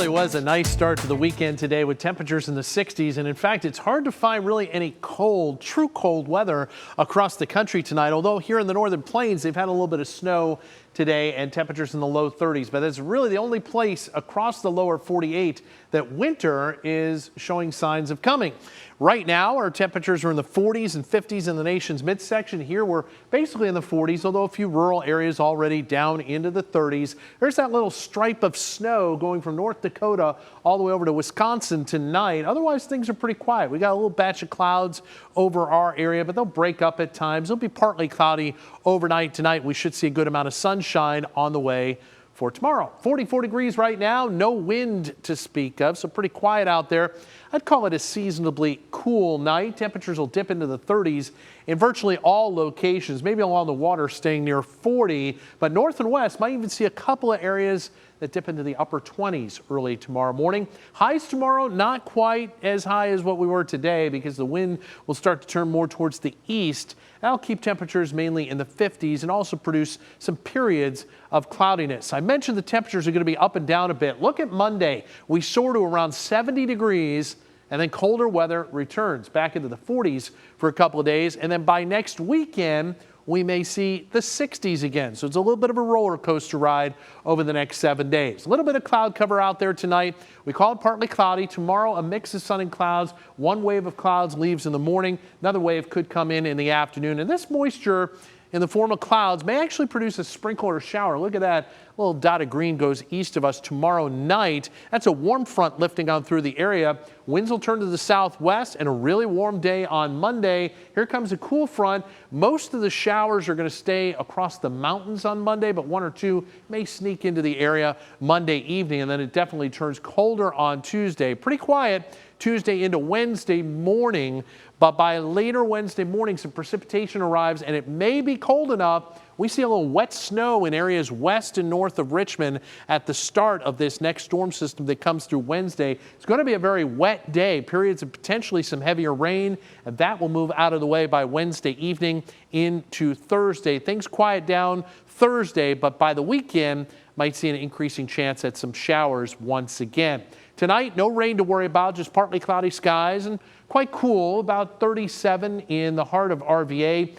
It was a nice start to the weekend today with temperatures in the 60s, and in fact it's hard to find really any true cold weather across the country tonight, although here in the northern plains they've had a little bit of snow today and temperatures in the low 30s, but that's really the only place across the lower 48 that winter is showing signs of coming. Right now our temperatures are in the 40s and 50s in the nation's midsection. Here we're basically in the 40s, although a few rural areas already down into the 30s. There's that little stripe of snow going from North Dakota all the way over to Wisconsin tonight. Otherwise things are pretty quiet. We got a little batch of clouds over our area, but they'll break up at times. It'll be partly cloudy overnight tonight. We should see a good amount of sunshine on the way for tomorrow. 44 degrees right now, no wind to speak of, so pretty quiet out there. I'd call it a seasonably cool night. Temperatures will dip into the 30s in virtually all locations, maybe along the water staying near 40, but north and west might even see a couple of areas that dip into the upper 20s early tomorrow morning. Highs tomorrow not quite as high as what we were today because the wind will start to turn more towards the east. That'll keep temperatures mainly in the 50s and also produce some periods of cloudiness. I mentioned the temperatures are going to be up and down a bit. Look at Monday. We soar to around 70 degrees and then colder weather returns back into the 40s for a couple of days. And then by next weekend, we may see the 60s again. So it's a little bit of a roller coaster ride over the next 7 days. A little bit of cloud cover out there tonight. We call it partly cloudy. Tomorrow, a mix of sun and clouds. One wave of clouds leaves in the morning. Another wave could come in the afternoon. And this moisture in the form of clouds may actually produce a sprinkle or shower. Look at that. A little dot of green goes east of us tomorrow night. That's a warm front lifting on through the area. Winds will turn to the southwest and a really warm day on Monday. Here comes a cool front. Most of the showers are going to stay across the mountains on Monday, but one or two may sneak into the area Monday evening, and then it definitely turns colder on Tuesday. Pretty quiet Tuesday into Wednesday morning, but by later Wednesday morning some precipitation arrives and it may be cold enough. We see a little wet snow in areas west and north of Richmond at the start of this next storm system that comes through Wednesday. It's going to be a very wet day, periods of potentially some heavier rain, and that will move out of the way by Wednesday evening into Thursday. Things quiet down Thursday, but by the weekend might see an increasing chance at some showers once again. Tonight, no rain to worry about, just partly cloudy skies and quite cool, about 37 in the heart of RVA.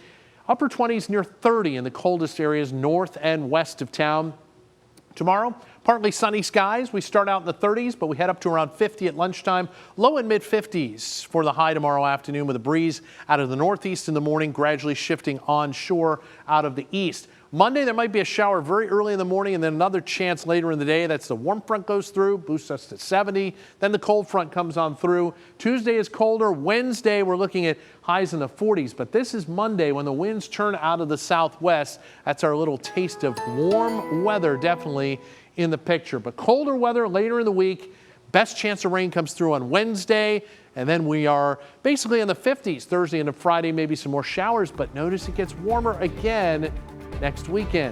Upper 20s near 30 in the coldest areas north and west of town. Tomorrow, partly sunny skies. We start out in the 30s, but we head up to around 50 at lunchtime. Low and mid 50s for the high tomorrow afternoon with a breeze out of the northeast in the morning, gradually shifting onshore out of the east. Monday, there might be a shower very early in the morning and then another chance later in the day. That's the warm front goes through, boosts us to 70. Then the cold front comes on through. Tuesday is colder. Wednesday, we're looking at highs in the 40s. But this is Monday when the winds turn out of the southwest. That's our little taste of warm weather definitely in the picture. But colder weather later in the week. Best chance of rain comes through on Wednesday. And then we are basically in the 50s. Thursday into Friday, maybe some more showers. But notice it gets warmer again next weekend.